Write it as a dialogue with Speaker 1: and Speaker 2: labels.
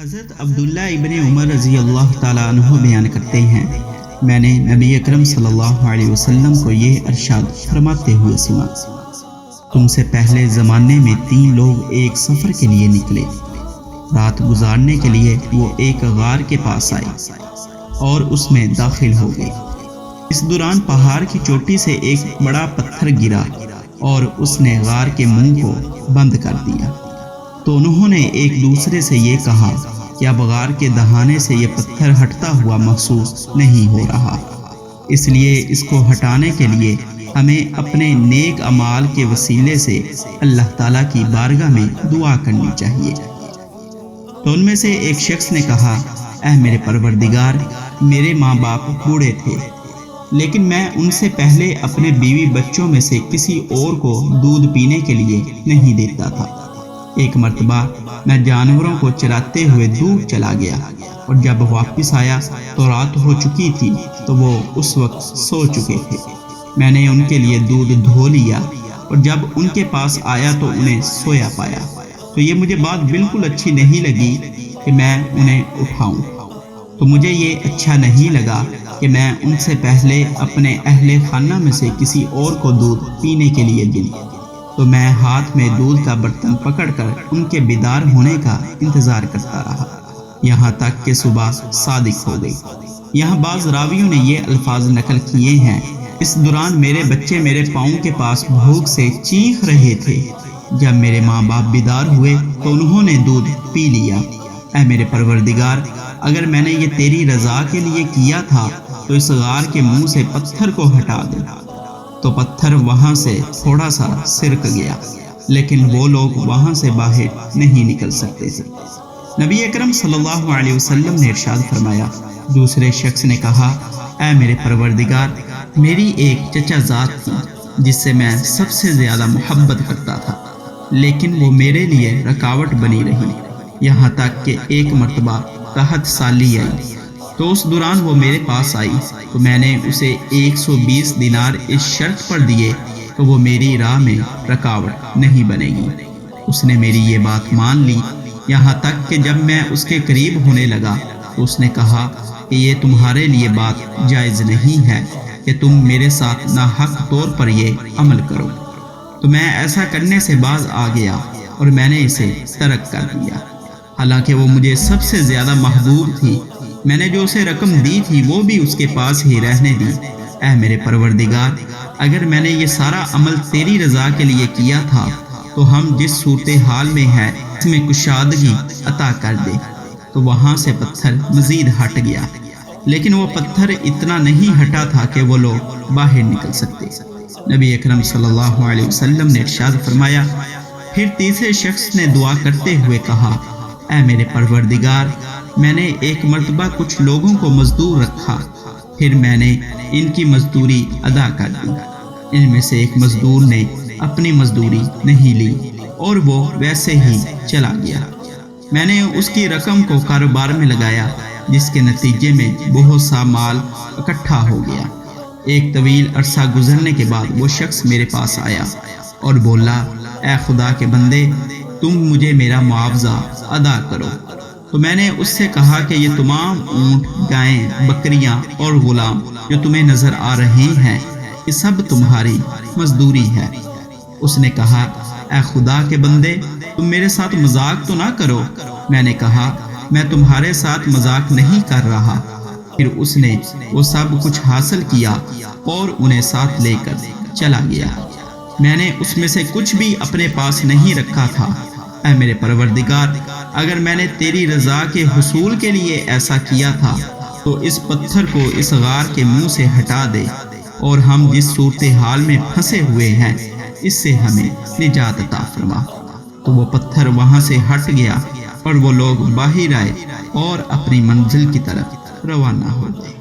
Speaker 1: حضرت عبداللہ ابن عمر رضی اللہ تعالیٰ عنہ بیان کرتے ہیں، میں نے نبی اکرم صلی اللہ علیہ وسلم کو یہ ارشاد فرماتے ہوئے سنا، تم سے پہلے زمانے میں 3 لوگ ایک سفر کے لیے نکلے، رات گزارنے کے لیے وہ ایک غار کے پاس آئے اور اس میں داخل ہو گئے۔ اس دوران پہاڑ کی چوٹی سے ایک بڑا پتھر گرا اور اس نے غار کے منہ کو بند کر دیا، تو انہوں نے ایک دوسرے سے یہ کہا کہ اب غار کے دہانے سے یہ پتھر ہٹتا ہوا محسوس نہیں ہو رہا، اس لیے اس کو ہٹانے کے لیے ہمیں اپنے نیک اعمال کے وسیلے سے اللہ تعالیٰ کی بارگاہ میں دعا کرنی چاہیے۔ تو ان میں سے ایک شخص نے کہا، اے میرے پروردگار، میرے ماں باپ بوڑھے تھے، لیکن میں ان سے پہلے اپنے بیوی بچوں میں سے کسی اور کو دودھ پینے کے لیے نہیں دیتا تھا۔ ایک مرتبہ میں جانوروں کو چراتے ہوئے دور چلا گیا اور جب واپس آیا تو رات ہو چکی تھی، تو وہ اس وقت سو چکے تھے۔ میں نے ان کے لیے دودھ دھو لیا اور جب ان کے پاس آیا تو انہیں سویا پایا، تو یہ مجھے بات بالکل اچھی نہیں لگی کہ میں انہیں اٹھاؤں، تو مجھے یہ اچھا نہیں لگا کہ میں ان سے پہلے اپنے اہل خانہ میں سے کسی اور کو دودھ پینے کے لیے دوں، تو میں ہاتھ میں دودھ کا برتن پکڑ کر ان کے بیدار ہونے کا انتظار کرتا رہا، یہاں تک کہ صبح صادق ہو گئی۔ یہاں بعض راویوں نے یہ الفاظ نقل کیے ہیں، اس دوران میرے بچے میرے پاؤں کے پاس بھوک سے چیخ رہے تھے، جب میرے ماں باپ بیدار ہوئے تو انہوں نے دودھ پی لیا۔ اے میرے پروردگار، اگر میں نے یہ تیری رضا کے لیے کیا تھا تو اس غار کے منہ سے پتھر کو ہٹا دے، تو پتھر وہاں سے تھوڑا سا سرک گیا، لیکن وہ لوگ وہاں سے باہر نہیں نکل سکتے تھے۔ نبی اکرم صلی اللہ علیہ وسلم نے ارشاد فرمایا، دوسرے شخص نے کہا، اے میرے پروردگار، میری ایک چچا زاد تھی جس سے میں سب سے زیادہ محبت کرتا تھا، لیکن وہ میرے لیے رکاوٹ بنی رہی، یہاں تک کہ ایک مرتبہ قحط سالی آئی، تو اس دوران وہ میرے پاس آئی تو میں نے اسے 120 دینار اس شرط پر دیے کہ وہ میری راہ میں رکاوٹ نہیں بنے گی۔ اس نے میری یہ بات مان لی، یہاں تک کہ جب میں اس کے قریب ہونے لگا تو اس نے کہا کہ یہ تمہارے لیے بات جائز نہیں ہے کہ تم میرے ساتھ ناحق طور پر یہ عمل کرو، تو میں ایسا کرنے سے باز آ گیا اور میں نے اسے ترک کر دیا، حالانکہ وہ مجھے سب سے زیادہ محبوب تھی۔ میں نے جو اسے رقم دی تھی وہ بھی اس کے پاس ہی رہنے دی۔ اے میرے پروردگار، اگر میں نے یہ سارا عمل تیری رضا کے لیے کیا تھا تو ہم جس صورتحال میں ہیں اس میں کشادگی عطا کر دے۔ تو وہاں سے پتھر مزید ہٹ گیا، لیکن وہ پتھر اتنا نہیں ہٹا تھا کہ وہ لوگ باہر نکل سکتے۔ نبی اکرم صلی اللہ علیہ وسلم نے ارشاد فرمایا، پھر تیسرے شخص نے دعا کرتے ہوئے کہا، اے میرے پروردگار، میں نے ایک مرتبہ کچھ لوگوں کو مزدور رکھا، پھر میں نے ان کی مزدوری ادا کر دی، ان میں سے ایک مزدور نے اپنی مزدوری نہیں لی اور وہ ویسے ہی چلا گیا۔ میں نے اس کی رقم کو کاروبار میں لگایا، جس کے نتیجے میں بہت سا مال اکٹھا ہو گیا۔ ایک طویل عرصہ گزرنے کے بعد وہ شخص میرے پاس آیا اور بولا، اے خدا کے بندے، تم مجھے میرا معاوضہ ادا کرو۔ تو میں نے اس سے کہا کہ یہ تمام اونٹ، گائیں، بکریاں اور غلام جو تمہیں نظر آ رہے ہیں، یہ سب تمہاری مزدوری ہے۔ اس نے کہا، اے خدا کے بندے، تم میرے ساتھ مذاق تو نہ کرو۔ میں نے کہا، میں تمہارے ساتھ مذاق نہیں کر رہا۔ پھر اس نے وہ سب کچھ حاصل کیا اور انہیں ساتھ لے کر چلا گیا۔ میں نے اس میں سے کچھ بھی اپنے پاس نہیں رکھا تھا۔ اے میرے پروردگار، اگر میں نے تیری رضا کے حصول کے لیے ایسا کیا تھا تو اس پتھر کو اس غار کے منہ سے ہٹا دے، اور ہم جس صورتحال میں پھنسے ہوئے ہیں اس سے ہمیں نجات عطا فرما۔ تو وہ پتھر وہاں سے ہٹ گیا اور وہ لوگ باہر آئے اور اپنی منزل کی طرف روانہ ہو گئے۔